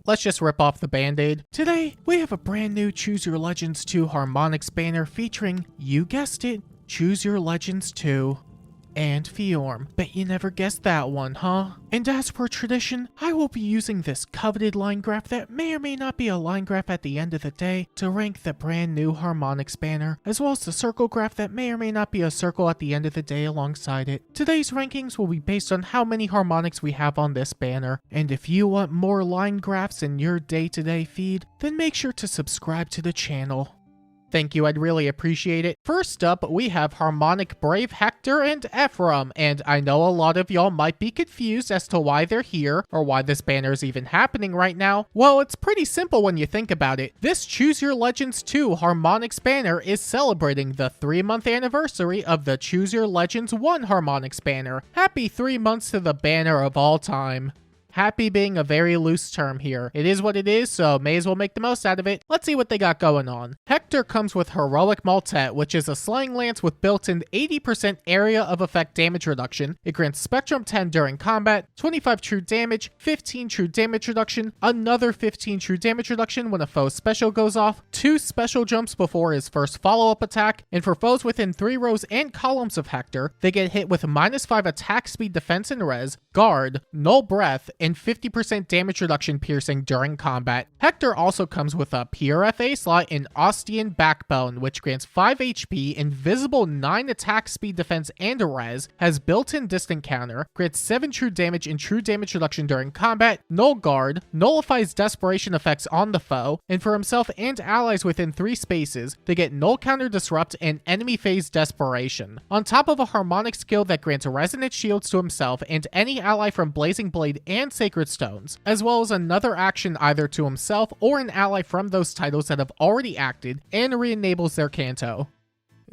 let's just rip off the band-aid. Today, we have a brand new Choose Your Legends 2 Harmonics banner featuring, you guessed it, Choose Your Legends 2. And Fjorm. Bet you never guessed that one, huh? And as per tradition, I will be using this coveted line graph that may or may not be a line graph at the end of the day to rank the brand new Harmonics banner, as well as the circle graph that may or may not be a circle at the end of the day alongside it. Today's rankings will be based on how many Harmonics we have on this banner, and if you want more line graphs in your day-to-day feed, then make sure to subscribe to the channel. Thank you, I'd really appreciate it. First up, we have Harmonic Brave Hector and Ephraim, and I know a lot of y'all might be confused as to why they're here, or why this banner is even happening right now. Well, it's pretty simple when you think about it. This Choose Your Legends 2 Harmonics banner is celebrating the 3-month anniversary of the Choose Your Legends 1 Harmonics banner. Happy 3 months to the banner of all time. Happy being a very loose term here. It is what it is, so may as well make the most out of it. Let's see what they got going on. Hector comes with Heroic Maltet, which is a slaying lance with built-in 80% area of effect damage reduction. It grants Spectrum 10 during combat, 25 true damage, 15 true damage reduction, another 15 true damage reduction when a foe's special goes off, 2 special jumps before his first follow-up attack, and for foes within 3 rows and columns of Hector, they get hit with -5 attack speed, defense, and res, guard, null breath, and 50% damage reduction piercing during combat. Hector also comes with a PRFA slot and Ostian Backbone, which grants 5 HP, invisible 9 attack speed, defense, and a res, has built-in distant counter, grants 7 true damage and true damage reduction during combat, null guard, nullifies desperation effects on the foe, and for himself and allies within 3 spaces, they get null counter disrupt and enemy phase desperation. On top of a harmonic skill that grants resonant shields to himself and any ally from Blazing Blade and Sacred Stones, as well as another action either to himself or an ally from those titles that have already acted, and re-enables their Canto.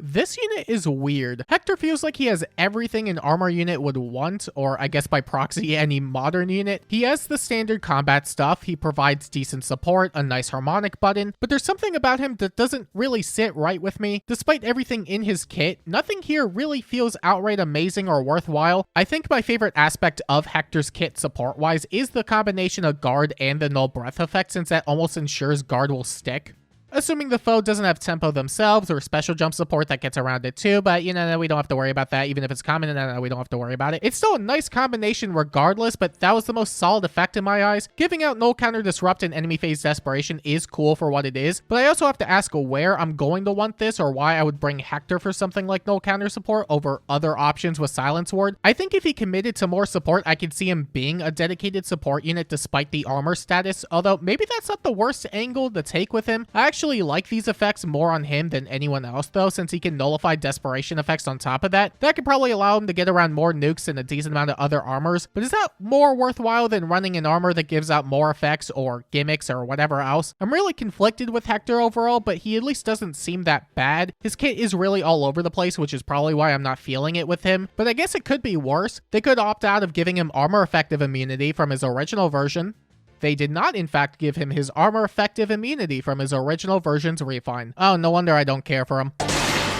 This unit is weird. Hector feels like he has everything an armor unit would want, or I guess by proxy any modern unit. He has the standard combat stuff, he provides decent support, a nice harmonic button, but there's something about him that doesn't really sit right with me. Despite everything in his kit, nothing here really feels outright amazing or worthwhile. I think my favorite aspect of Hector's kit support-wise is the combination of guard and the null breath effect, since that almost ensures guard will stick. Assuming the foe doesn't have tempo themselves or special jump support that gets around it too, but you know, we don't have to worry about that. Even if it's common, we don't have to worry about it. It's still a nice combination regardless, but that was the most solid effect in my eyes. Giving out null counter disrupt and enemy phase desperation is cool for what it is, but I also have to ask where I'm going to want this or why I would bring Hector for something like null counter support over other options with Silence Ward. I think if he committed to more support, I could see him being a dedicated support unit despite the armor status, although maybe that's not the worst angle to take with him. I actually like these effects more on him than anyone else though, since he can nullify desperation effects on top of that. That could probably allow him to get around more nukes and a decent amount of other armors, but is that more worthwhile than running an armor that gives out more effects or gimmicks or whatever else? I'm really conflicted with Hector overall, but he at least doesn't seem that bad. His kit is really all over the place, which is probably why I'm not feeling it with him, but I guess it could be worse. They could opt out of giving him armor effective immunity from his original version. They did not, in fact, give him his armor effective immunity from his original version's refine. Oh, no wonder I don't care for him.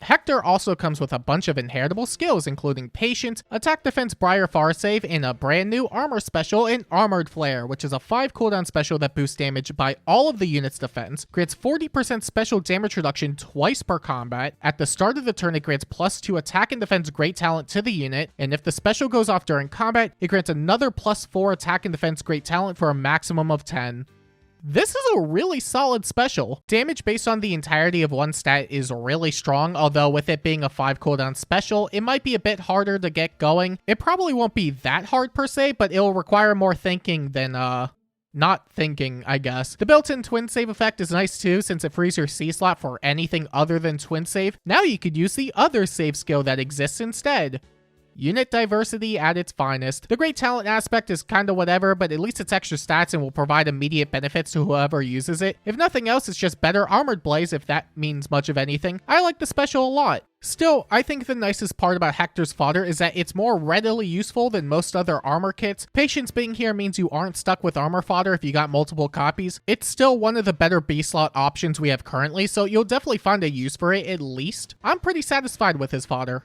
Hector also comes with a bunch of inheritable skills, including Patient, Attack Defense Briar Far Save, and a brand new armor special in Armored Flare, which is a 5 cooldown special that boosts damage by all of the unit's defense, grants 40% special damage reduction twice per combat. At the start of the turn, it grants +2 attack and defense great talent to the unit, and if the special goes off during combat, it grants another +4 attack and defense great talent for a maximum of 10. This is a really solid special. Damage based on the entirety of one stat is really strong, although with it being a 5 cooldown special, it might be a bit harder to get going. It probably won't be that hard per se, but it'll require more thinking than, not thinking, I guess. The built-in twin save effect is nice too, since it frees your C slot for anything other than twin save. Now you could use the other save skill that exists instead. Unit diversity at its finest. The great talent aspect is kinda whatever, but at least it's extra stats and will provide immediate benefits to whoever uses it. If nothing else, it's just better armored blaze, if that means much of anything. I like the special a lot. Still, I think the nicest part about Hector's fodder is that it's more readily useful than most other armor kits. Patience being here means you aren't stuck with armor fodder if you got multiple copies. It's still one of the better B-slot options we have currently, so you'll definitely find a use for it at least. I'm pretty satisfied with his fodder.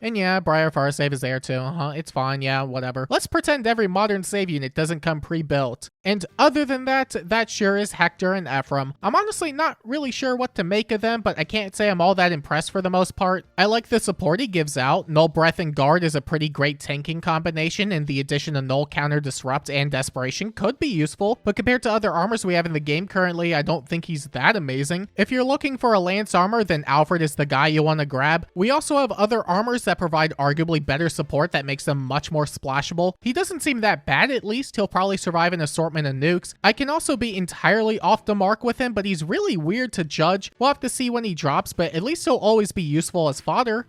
And yeah, Briar Fire save is there too. It's fine, yeah, whatever. Let's pretend every modern save unit doesn't come pre-built. And other than that, that sure is Hector and Ephraim. I'm honestly not really sure what to make of them, but I can't say I'm all that impressed for the most part. I like the support he gives out. Null Breath and Guard is a pretty great tanking combination, and the addition of Null Counter Disrupt and Desperation could be useful, but compared to other armors we have in the game currently, I don't think he's that amazing. If you're looking for a lance armor, then Alfred is the guy you want to grab. We also have other armors that provide arguably better support that makes them much more splashable. He doesn't seem that bad, at least. He'll probably survive an assortment of nukes. I can also be entirely off the mark with him, but he's really weird to judge. We'll have to see when he drops, but at least he'll always be useful as fodder.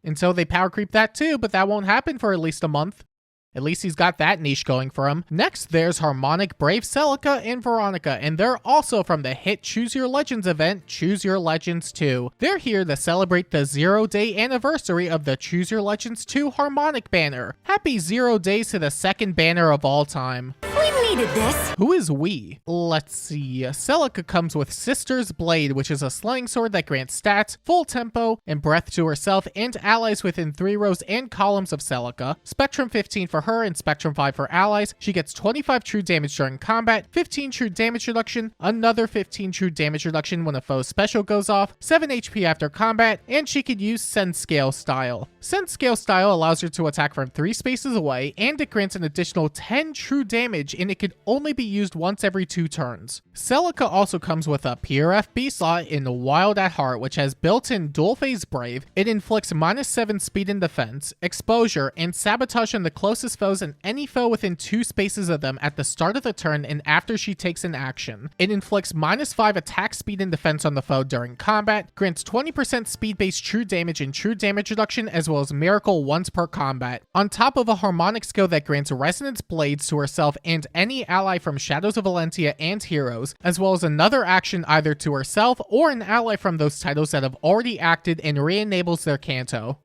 Until they power creep that too, but that won't happen for at least a month. At least he's got that niche going for him. Next, there's Harmonic, Brave, Celica, and Veronica, and they're also from the hit Choose Your Legends event, Choose Your Legends 2. They're here to celebrate the 0-day anniversary of the Choose Your Legends 2 Harmonic banner. Happy 0 days to the second banner of all time. We needed this. Who is we? Let's see. Celica comes with Sister's Blade, which is a slaying sword that grants stats, full tempo, and breath to herself and allies within 3 rows and columns of Celica. Spectrum 15 for her and Spectrum 5 for allies. She gets 25 true damage during combat, 15 true damage reduction, another 15 true damage reduction when a foe's special goes off, 7 HP after combat, and she could use Send Scale Style. Send Scale Style allows her to attack from 3 spaces away, and it grants an additional 10 true damage, and it could only be used once every 2 turns. Celica also comes with a PRFB slot in Wild at Heart, which has built-in dual-phase Brave. It inflicts -7 speed and defense, exposure, and sabotage on the closest foes and any foe within 2 spaces of them at the start of the turn and after she takes an action. It inflicts -5 attack speed and defense on the foe during combat, grants 20% speed-based true damage and true damage reduction, as well as Miracle once per combat. On top of a Harmonic skill that grants Resonance Blades to herself and any ally from Shadows of Valentia and Heroes, as well as another action either to herself or an ally from those titles that have already acted and re-enables their Canto.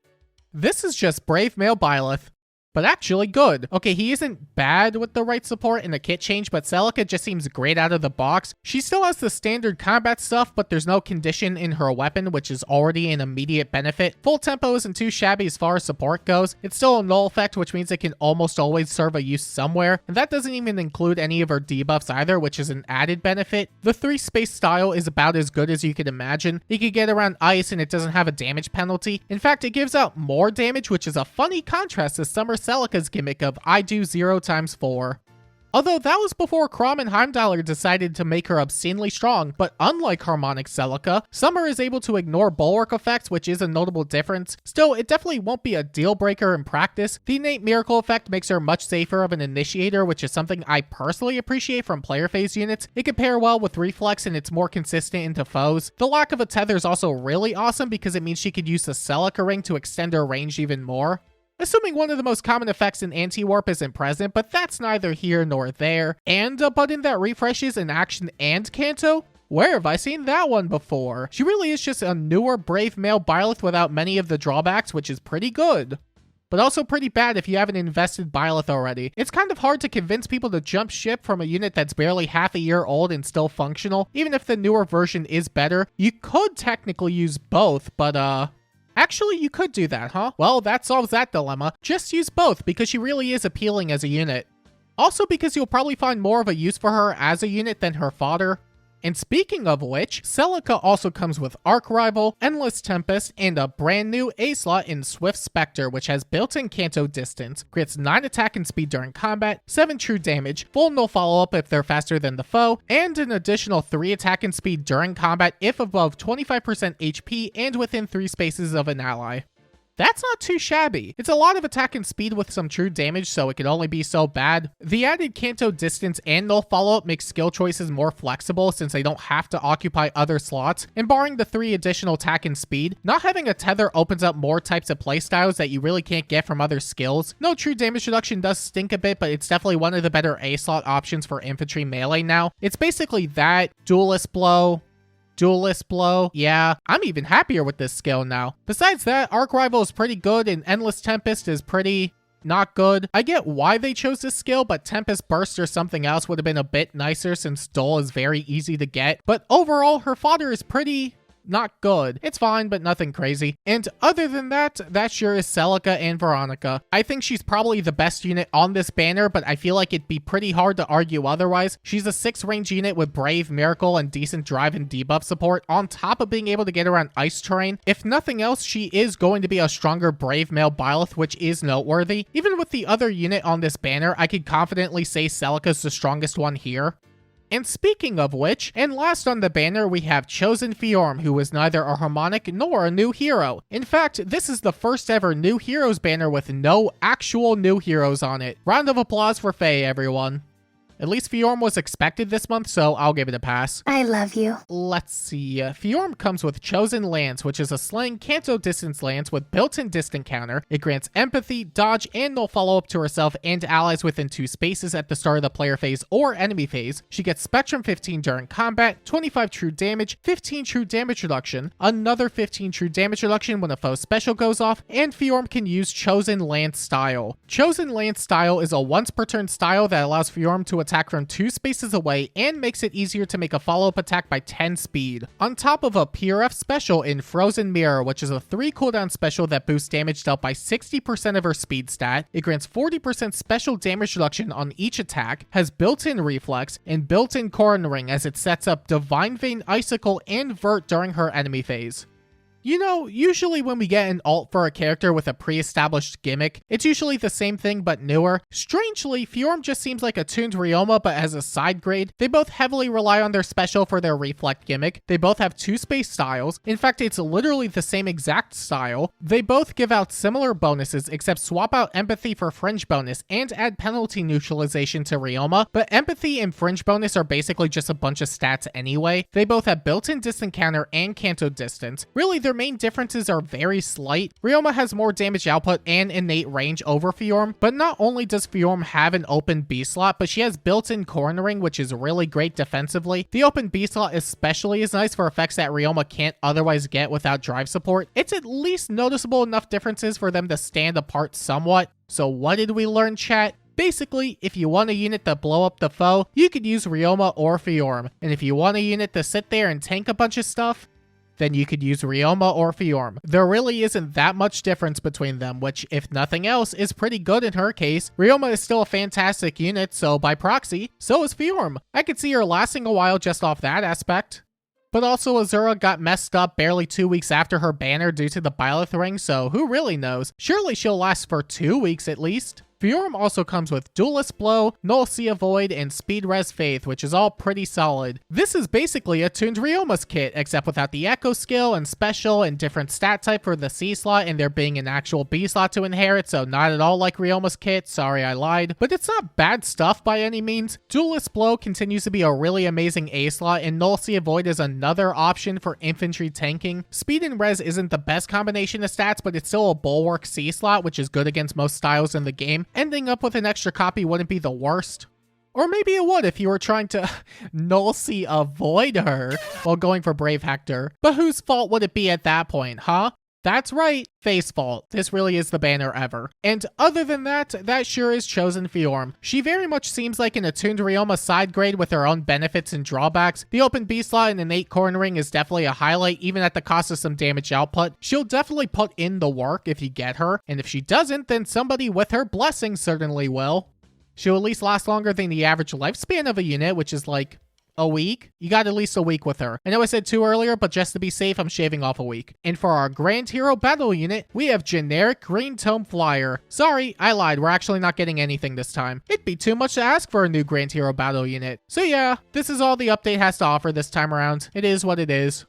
This is just Brave Male Byleth, but actually good. Okay, he isn't bad with the right support and the kit change, but Celica just seems great out of the box. She still has the standard combat stuff, but there's no condition in her weapon, which is already an immediate benefit. Full tempo isn't too shabby as far as support goes. It's still a null effect, which means it can almost always serve a use somewhere, and that doesn't even include any of her debuffs either, which is an added benefit. The 3-space style is about as good as you could imagine. You can get around ice and it doesn't have a damage penalty. In fact, it gives out more damage, which is a funny contrast to Summer Celica's gimmick of I do 0 times 4. Although that was before Chrom and Heimdallr decided to make her obscenely strong, but unlike Harmonic Celica, Summer is able to ignore bulwark effects, which is a notable difference. Still, it definitely won't be a deal breaker in practice. The innate miracle effect makes her much safer of an initiator, which is something I personally appreciate from player phase units. It can pair well with reflex and it's more consistent into foes. The lack of a tether is also really awesome because it means she could use the Celica ring to extend her range even more. Assuming one of the most common effects in Anti-Warp isn't present, but that's neither here nor there. And a button that refreshes in action and Canto? Where have I seen that one before? She really is just a newer Brave Male Byleth without many of the drawbacks, which is pretty good. But also pretty bad if you haven't invested Byleth already. It's kind of hard to convince people to jump ship from a unit that's barely half a year old and still functional. Even if the newer version is better, you could technically use both, but actually, you could do that, huh? Well, that solves that dilemma. Just use both, because she really is appealing as a unit. Also because you'll probably find more of a use for her as a unit than her fodder. And speaking of which, Celica also comes with Arc Rival, Endless Tempest, and a brand new A-slot in Swift Spectre, which has built-in Canto distance, grants 9 attack and speed during combat, 7 true damage, full no follow-up if they're faster than the foe, and an additional 3 attack and speed during combat if above 25% HP and within 3 spaces of an ally. That's not too shabby. It's a lot of attack and speed with some true damage, so it can only be so bad. The added Canto distance and null follow-up makes skill choices more flexible since they don't have to occupy other slots, and barring the 3 additional attack and speed, not having a tether opens up more types of playstyles that you really can't get from other skills. No true damage reduction does stink a bit, but it's definitely one of the better A-slot options for infantry melee now. It's basically that, Duelist Blow, yeah, I'm even happier with this skill now. Besides that, Arc Rival is pretty good and Endless Tempest is pretty not good. I get why they chose this skill, but Tempest Burst or something else would have been a bit nicer since Duel is very easy to get. But overall, her fodder is pretty not good. It's fine, but nothing crazy. And other than that, that sure is Celica and Veronica. I think she's probably the best unit on this banner, but I feel like it'd be pretty hard to argue otherwise. She's a 6 range unit with Brave, Miracle, and decent drive and debuff support, on top of being able to get around ice terrain. If nothing else, she is going to be a stronger Brave male Byleth, which is noteworthy. Even with the other unit on this banner, I could confidently say Celica's the strongest one here. And speaking of which, and last on the banner, we have Attuned Fjorm, who is neither a harmonic nor a new hero. In fact, this is the first ever new heroes banner with no actual new heroes on it. Round of applause for Faye, everyone. At least Fjorm was expected this month, so I'll give it a pass. I love you. Let's see. Fjorm comes with Chosen Lance, which is a slaying Canto distance lance with built-in distant counter. It grants empathy, dodge, and no follow-up to herself and allies within 2 spaces at the start of the player phase or enemy phase. She gets Spectrum 15 during combat, 25 true damage, 15 true damage reduction, another 15 true damage reduction when a foe special goes off, and Fjorm can use Chosen Lance style. Chosen Lance style is a once per turn style that allows Fjorm to attack from 2 spaces away and makes it easier to make a follow-up attack by 10 speed. On top of a PRF special in Frozen Mirror, which is a 3 cooldown special that boosts damage dealt by 60% of her speed stat. It grants 40% special damage reduction on each attack, has built-in reflex, and built-in cornering as it sets up Divine Vein, Icicle, and Vert during her enemy phase. You know, usually when we get an alt for a character with a pre-established gimmick, it's usually the same thing but newer. Strangely, Fjorm just seems like Attuned Ryoma but as a side grade. They both heavily rely on their special for their reflect gimmick. They both have 2 space styles. In fact, it's literally the same exact style. They both give out similar bonuses except swap out empathy for fringe bonus and add penalty neutralization to Ryoma, but empathy and fringe bonus are basically just a bunch of stats anyway. They both have built-in distant counter and Canto distance. Really, their main differences are very slight. Ryoma has more damage output and innate range over Fjorm, but not only does Fjorm have an open B slot, but she has built-in cornering, which is really great defensively. The open B slot especially is nice for effects that Ryoma can't otherwise get without drive support. It's at least noticeable enough differences for them to stand apart somewhat. So what did we learn, chat? Basically, if you want a unit to blow up the foe, you could use Ryoma or Fjorm. And if you want a unit to sit there and tank a bunch of stuff, then you could use Ryoma or Fjorm. There really isn't that much difference between them, which, if nothing else, is pretty good in her case. Ryoma is still a fantastic unit, so by proxy, so is Fjorm. I could see her lasting a while just off that aspect. But also Azura got messed up barely 2 weeks after her banner due to the Byleth ring, so who really knows? Surely she'll last for 2 weeks at least. Fjorm also comes with Duelist Blow, Null Sea Void, and Speed Res Faith, which is all pretty solid. This is basically a Attuned Ryoma's kit, except without the Echo skill and special and different stat type for the C slot and there being an actual B slot to inherit, so not at all like Ryoma's kit, sorry I lied. But it's not bad stuff by any means. Duelist Blow continues to be a really amazing A slot, and Null Sea Void is another option for infantry tanking. Speed and Res isn't the best combination of stats, but it's still a Bulwark C slot, which is good against most styles in the game. Ending up with an extra copy wouldn't be the worst. Or maybe it would if you were trying to Null Sea avoid her while going for Brave Hector. But whose fault would it be at that point, huh? That's right, Faye's fault. This really is the banner ever. And other than that, that sure is Chosen Fjorm. She very much seems like an Attuned Ryoma side grade with her own benefits and drawbacks. The open B slot and innate cornering is definitely a highlight, even at the cost of some damage output. She'll definitely put in the work if you get her, and if she doesn't, then somebody with her blessing certainly will. She'll at least last longer than the average lifespan of a unit, which is like a week? You got at least a week with her. I know I said 2 earlier, but just to be safe, I'm shaving off a week. And for our Grand Hero Battle unit, we have generic Green Tome Flyer. Sorry, I lied. We're actually not getting anything this time. It'd be too much to ask for a new Grand Hero Battle unit. So yeah, this is all the update has to offer this time around. It is what it is.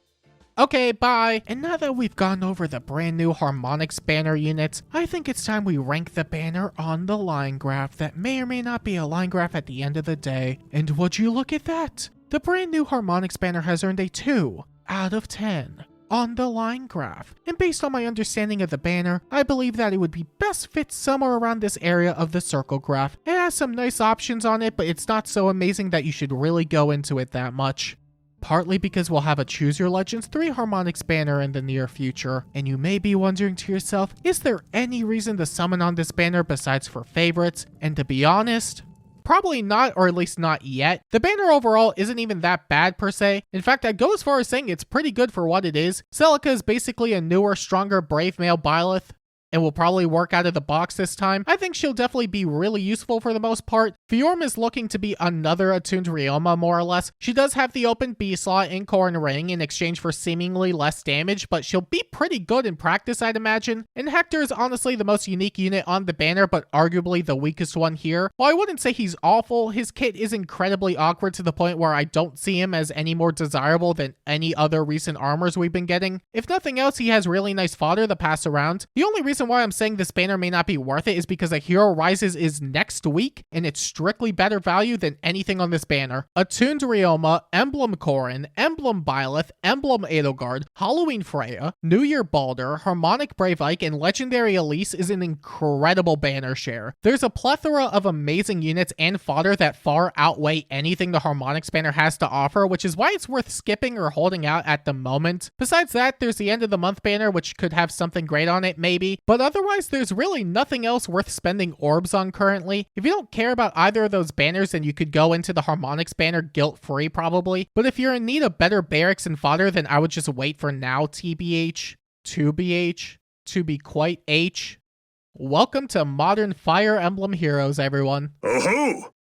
Okay, bye. And now that we've gone over the brand new Harmonix banner units, I think it's time we rank the banner on the line graph that may or may not be a line graph at the end of the day. And would you look at that? The brand new Harmonix banner has earned a 2 out of 10 on the line graph. And based on my understanding of the banner, I believe that it would be best fit somewhere around this area of the circle graph. It has some nice options on it, but it's not so amazing that you should really go into it that much. Partly because we'll have a Choose Your Legends 3 Harmonix banner in the near future. And you may be wondering to yourself, is there any reason to summon on this banner besides for favorites? And to be honest, Probably not, or at least not yet. The banner overall isn't even that bad per se. In fact, I'd go as far as saying it's pretty good for what it is. Celica is basically a newer, stronger, brave male Byleth, and will probably work out of the box this time. I think she'll definitely be really useful for the most part. Fjorm is looking to be another Attuned Ryoma, more or less. She does have the open B slot in Core and Ring in exchange for seemingly less damage, but she'll be pretty good in practice, I'd imagine. And Hector is honestly the most unique unit on the banner, but arguably the weakest one here. While I wouldn't say he's awful, his kit is incredibly awkward to the point where I don't see him as any more desirable than any other recent armors we've been getting. If nothing else, he has really nice fodder to pass around. The only reason why I'm saying this banner may not be worth it is because a Hero Rises is next week, and it's strictly better value than anything on this banner. Attuned Ryoma, Emblem Corrin, Emblem Byleth, Emblem Edelgard, Halloween Freya, New Year Baldur, Harmonic Brave Ike, and Legendary Elise is an incredible banner share. There's a plethora of amazing units and fodder that far outweigh anything the Harmonics banner has to offer, which is why it's worth skipping or holding out at the moment. Besides that, there's the end of the month banner, which could have something great on it maybe, but otherwise there's really nothing else worth spending orbs on currently. If you don't care about either of those banners, then you could go into the Harmonics banner guilt-free probably, but if you're in need of better barracks and fodder, then I would just wait for now, TBH, 2BH, to be quite H. Welcome to modern Fire Emblem Heroes, everyone. Oh-ho!